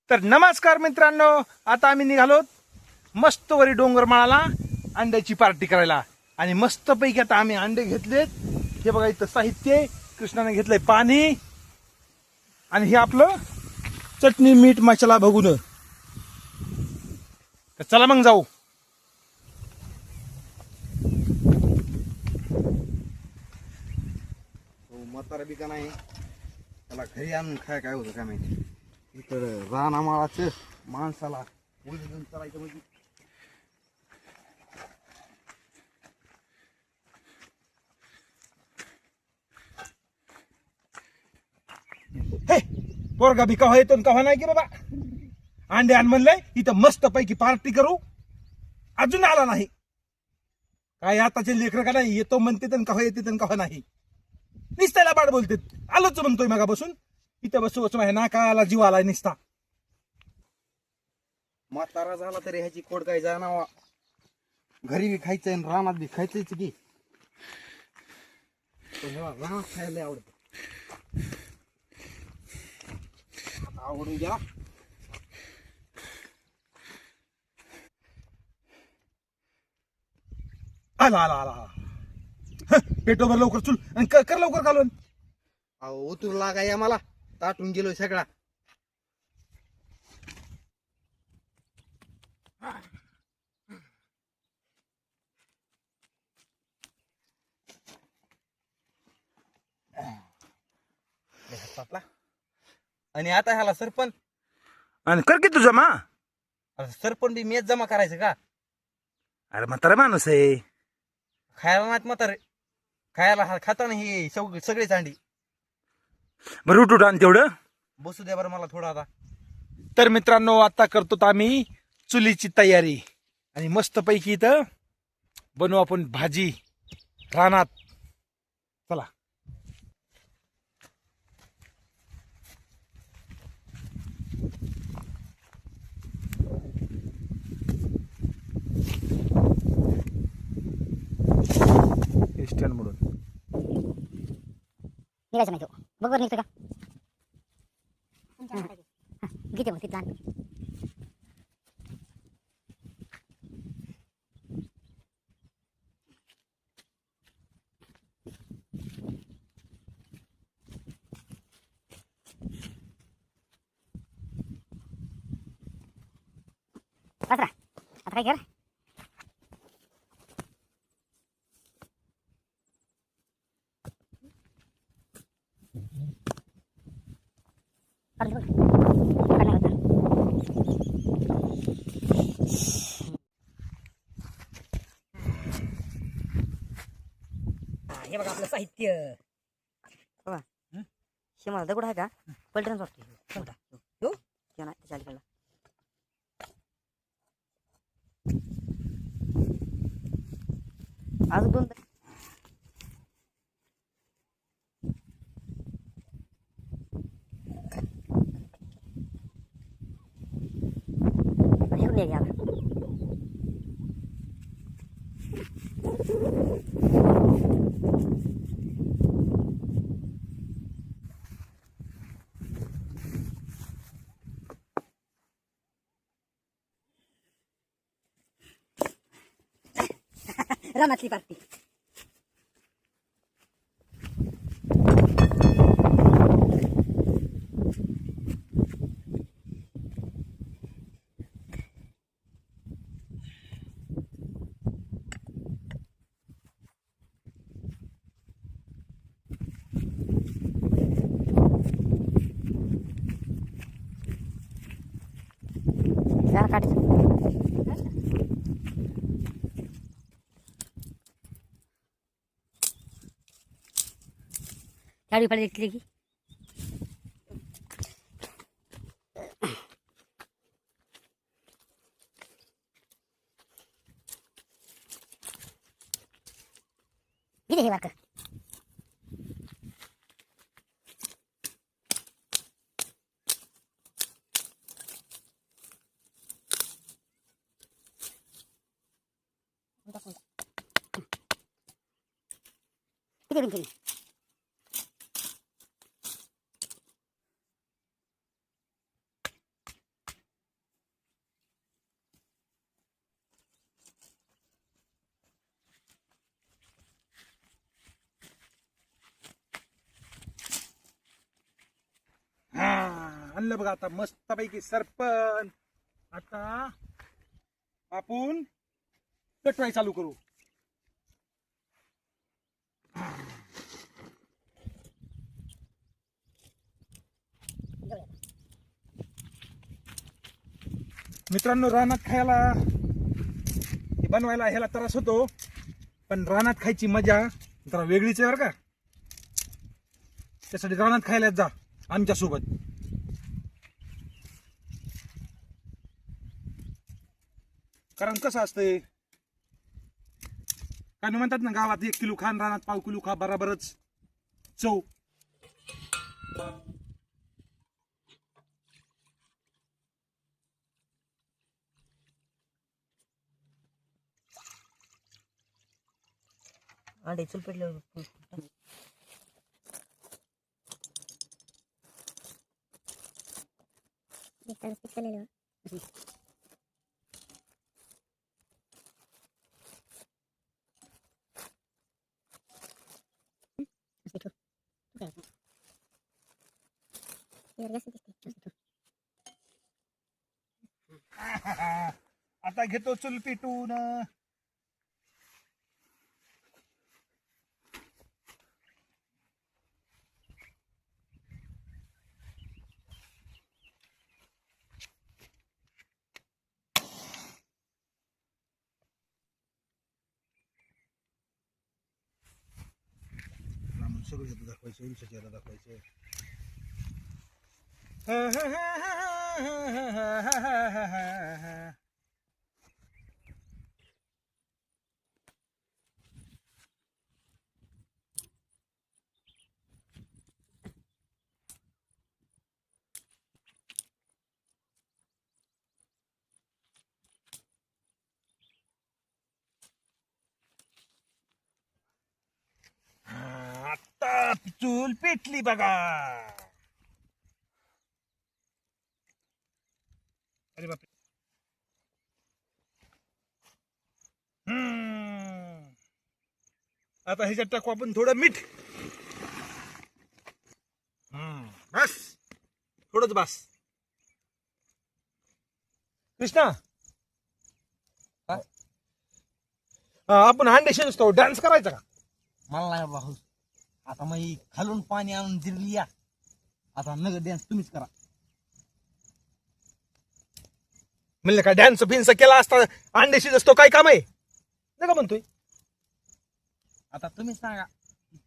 तर नमस्कार मित्रांनो, आता आम्ही निघालो मस्त वरी डोंगर माळाला अंड्याची पार्टी करायला. आणि मस्त पैकी आता आम्ही अंडे घेतलेत. हे बघा इथं साहित्य आहे. कृष्णाने घेतलंय पाणी आणि हे आपलं चटणी मीठ मसाला बघून. तर चला मग जाऊ. म्हातारा बी का नाही त्याला घरी आणून काय होतं काय माहिती. इकडं रानामाळाचं माणसाला उडी घेऊन चालायचं म्हणजे हे पोरगा बी कव्हा येतो कव्हा नाही की बाबा. अंडे आण म्हणलंय इथं मस्त पैकी पार्टी करू, अजून आला नाही. काय आताचे लेकर का नाही, येतो म्हणते तर कव्हा येते तर कव्हा नाही. निसतायला बाड बोलते. आलोच म्हणतोय मगा बसून इथं बसून आहे ना. काय आला जीव आलाय निसता. म्हातारा झाला तरी ह्याची खोड काय जाणावा. घरी बी खायचंय आणि रानात बी खायचंच की. रानात खायला आवडत. आवडून गेला. आला आला आला पेटोबर लवकर चुल आणि कर लवकर घालून. अहो उतरू लागा या मला. ताटून गेलोय सगळा. आणि आता ह्याला सरपण आणि कर की तुझा मा. सरपण बी मेच जमा करायचं का. अरे म्हातारा माणूस आहे. खायला नाहीत म्हातारे. खायला खाता नाही सगळी चांडी. बरं उठ आण तेवढं. बसू द्या बरं मला थोडं आता. तर मित्रांनो, आता करतो आम्ही चुलीची तयारी आणि मस्त पैकी इथं बनवू आपण भाजी रानात. चला. स्टँड म्हणून निघायचं नाही तो. बघ बरं निघतो का. किती मग तिथं आता काय कर. हे बघा आपलं साहित्य. बघा शेमाला दगड आहे का. पलटणच वाटतो हो त्या नाही त्याच्या अलीकडला. अजून दोन हे घ्या. रानातली पार्टी. गाडी फाडी घेतली की किती हे वाटतं. किती बिन आणलं बघा आता मस्तपैकी सरपण. आता आपण पेटवाय चालू करू. मित्रांनो, रानात खायला हे बनवायला ह्याला त्रास होतो, पण रानात खायची मजा जरा वेगळीच आहे बरं का. त्यासाठी रानात खायला जा आमच्या सोबत. कारण कसं असतंय, काय म्हणतात ना, गावात 1 किलो खा, रानात 1/2 किलो खा, बराबरच चव. अंडे चूल पेटल्यावर आता घेतो चूल पेटून. सगळे दाखवायचे, उलसाचे दाखवायचे. आता चूल पेटली बघा. अरे बापरे. आता ह्याच्यात टाकू आपण थोडं मीठ. बस, थोडंच बस. कृष्णा, आपण अंडे शिजतो, डान्स करायचा का? मला नाही भाऊ. आता मग ही खालून पाणी आणून दिली या. आता नग डॅन्स तुम्हीच करा. म्हणलं का डॅन्स फिन्स केला असता अंडे शिजतो काय काम आहे नका म्हणतोय. आता तुम्हीच सांगा,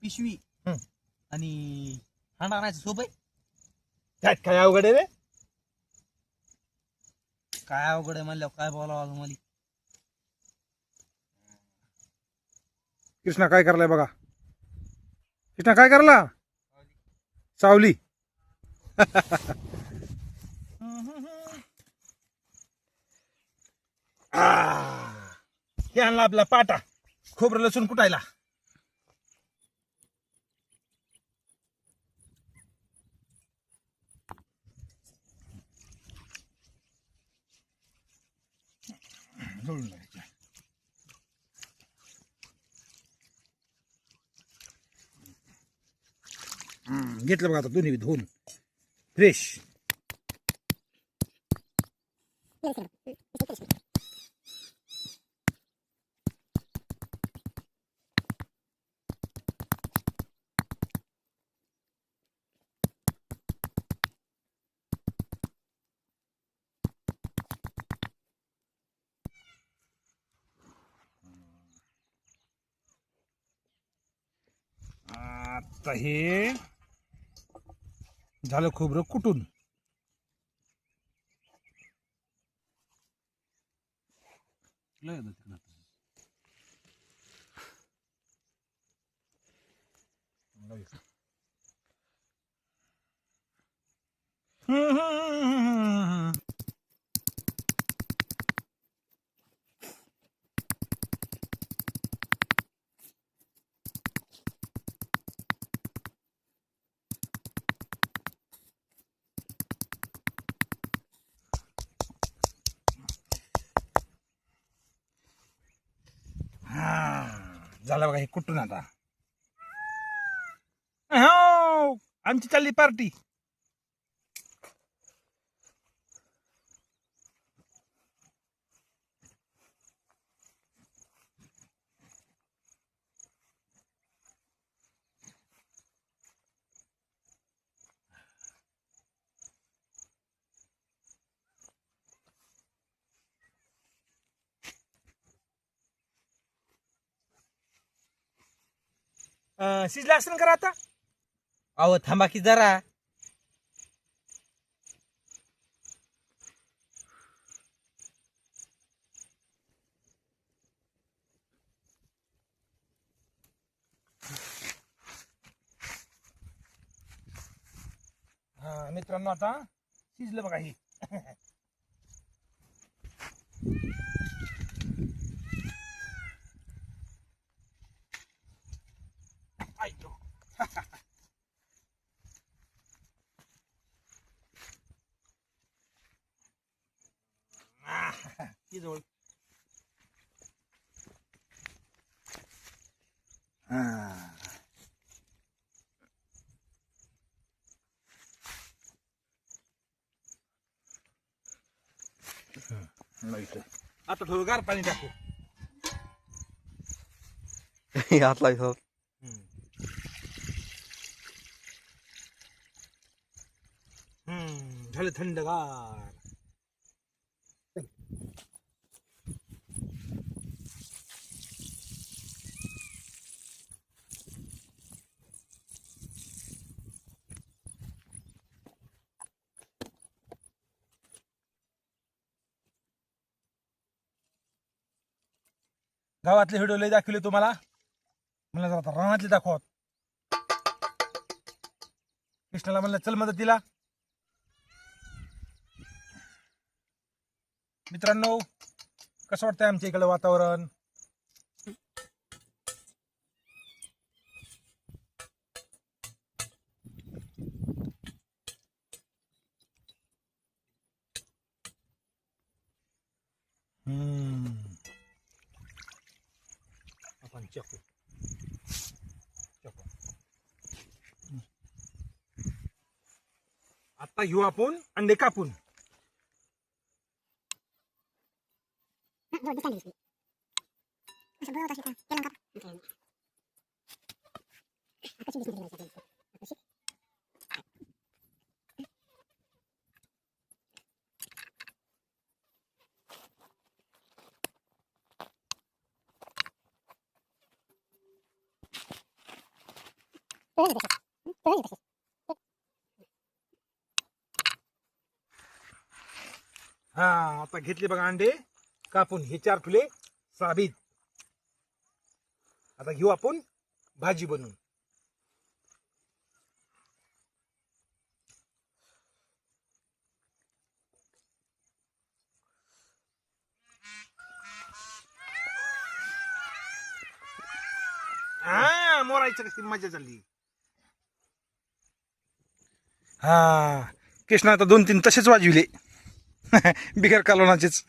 पिशवी आणि हांडा आणायचं सोबत. त्यात काय अवघड आहे रे? काय अवघड आहे म्हणल्यावर काय बोलावं मला. कृष्णा काय करलाय बघा. कृष्णा काय करला? सावली. हे आणला आपला पाटा, खोबरं लसूण कुटायला. घेतलं बघा आता दोन्ही धुवून फ्रेश. आता हे झालं खोबरं कुटून. झालं बघा हे कुठून. आता हो आमची चालली पार्टी. शिजला असं करा आता. अहो थांबा की जरा. हा मित्रांनो आता शिजलं बघा हे. आयतो. ही जवळ. आता थोडं गार पाणी टाकू. हात लागतो. झालं थंडगार. गावातले व्हिडिओ लय दाखवले तुम्हाला, म्हणलं जरा आता रानातले दाखवत. कृष्णाला म्हणलं चल मदतीला. मित्रांनो कसं वाटतंय आमच्या इकडं वातावरण? आपण चकू आता घेऊ आपण अंडे कापून. हा आता घेतले बघा अंडे कापून. हे 4 ठुले साबीत. आता घेऊ आपण भाजी बनवून. हा मोरायचं कशी मजा चालली. हा कृष्णा आता 2-3 तसेच वाजविले. बिगर कालवणाचेच.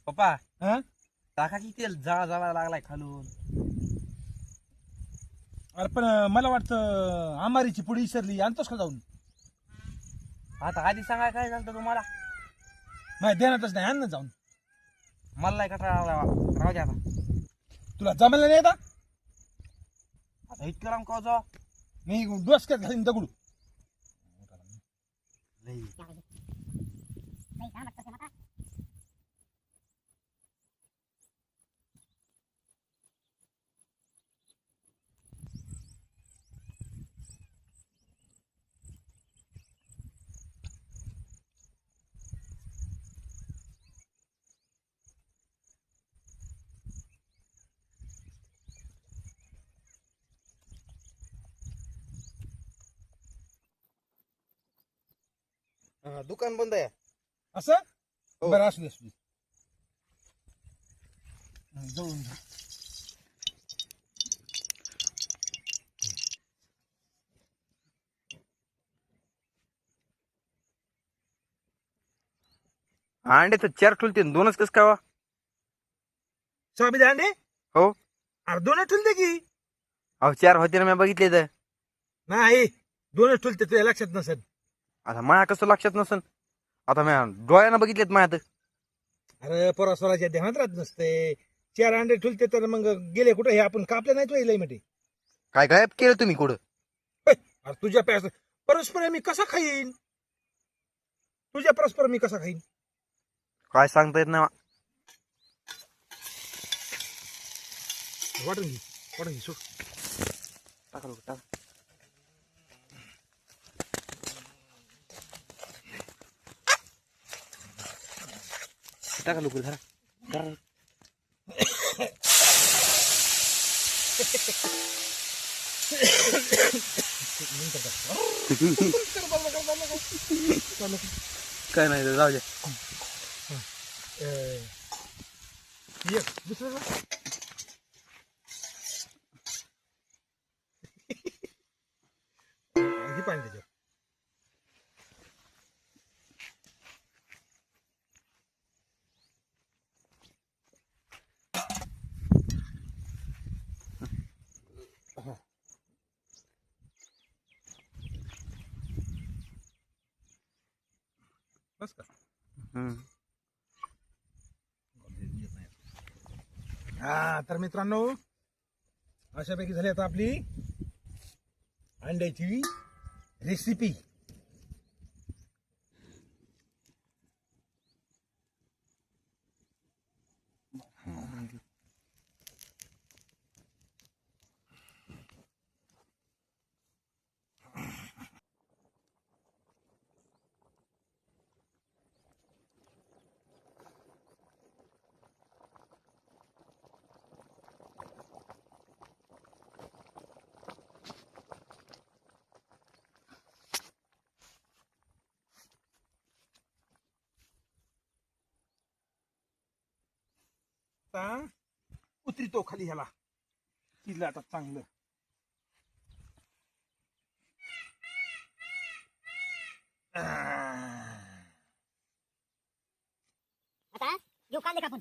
पप्पा हा टाका की तेल जळा जळा लागलाय खालून. अरे पण मला वाटतं आमारीची पुडी विसरली. आणतोस का जाऊन? आता आधी सांगा काय झालं तुम्हाला. माझ्या ध्यानातच नाही. आण ना जाऊन. मला नाही कटाळा आला. राहू द्या आता. तुला जमायला नाही आता? आता इतकं लांब का जाऊ. मी डोसक्यात घालीन दगडू. दुकान बंद आहे. असं हो. बरं असू दे असू दे. जळून घ्या. अंडे तर 4 ठुलते 2च कस काय. साबीत अंडे हो. अरे 2 ठुलते की. अहो 4 होते ना मी बघितले तर. नाही 2 ठुलते तुझ्या लक्षात नसेल. आता माया कसं लक्षात नसन. आता मी डोळ्यानं बघितलेत माया तर. अरे परस्पराच्या ध्यानात राहत नसते. 4 अंडे ठुलते तर मग गेले कुठे? हे आपण कापले नाही तो लई मध्ये. काय गायब केलं तुम्ही कुठं? हे, अरे तुझ्या परस्पर मी कसा खाईन? तुझ्या परस्पर मी कसा खाईन? काय सांगता येत नाही. वाटून घे सोड. टाका लोक, टाका. टाका लोक, धरा धरा. काय नाही जाऊ द्या. ये दुसरं का? ही पाणी त्याच्यात. बस का? हा तर मित्रांनो, अशापैकी झाली आता आपली अंड्याची रेसिपी. आता उतरितो खाली ह्याला. शिजलं आता चांगलं. आता घेऊ कांदे कापून.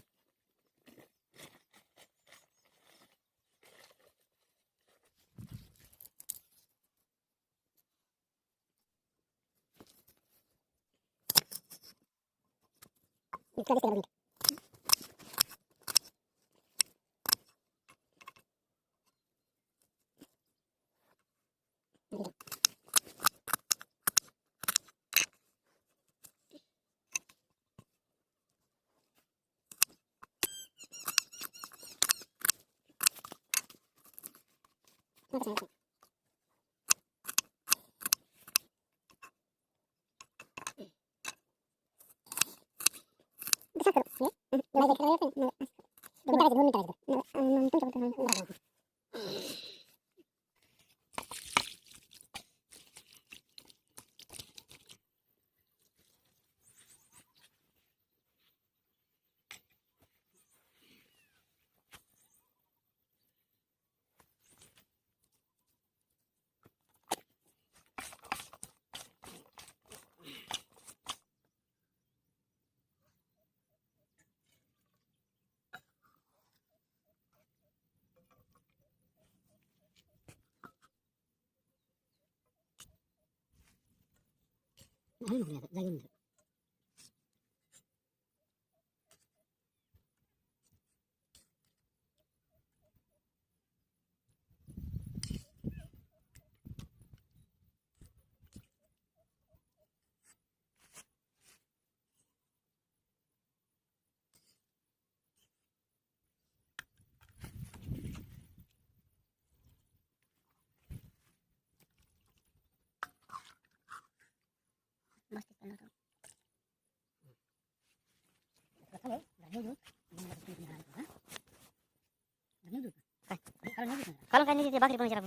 काल काय नाही ते भाकरी पण चिरा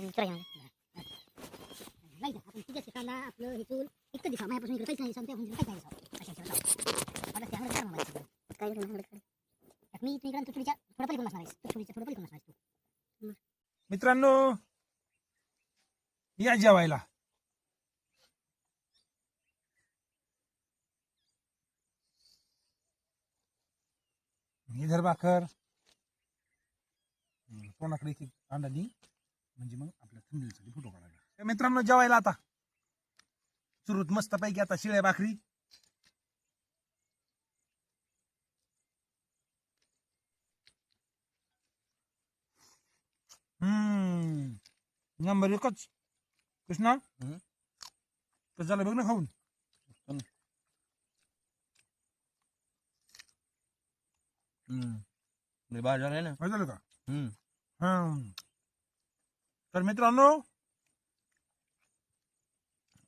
नाही आपण तिथे कांदा आपलं हे चूल इतकं दिसा माझ्यापासून इकडे काहीच नाही सांगते आपण काय मी इकडे तुकडीच्या थोडं पलीकडून असणार आहे तुकडीच्या थोडं पलीकडून असणार आहे. मित्रांनो, या जेवायला. धर भाकर. कोणाकडे एक अंडा दी म्हणजे मग आपल्या थंडीसाठी फोटो काढायला. मित्रांनो जेवायला आता सुरुत मस्त पैकी आता शिळ्या भाकरी. नंबर एकच. कृष्णा हम्म. तर झालं बघ ना खाऊन. बाजार आहे ना. काय झालं का? हम्म. हा. तर मित्रांनो,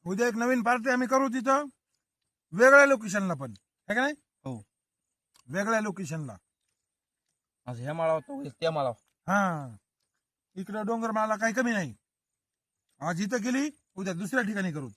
उद्या एक नवीन पार्टी आम्ही करू तिथं, वेगळ्या लोकेशनला पण, है का नाही? हो. वेगळ्या लोकेशनला. आज ह्या माळावर तो उद्या त्या माळावर. हा, इकडं डोंगर मला काही कमी नाही. आज इथं केली, उद्या दुसऱ्या ठिकाणी करू.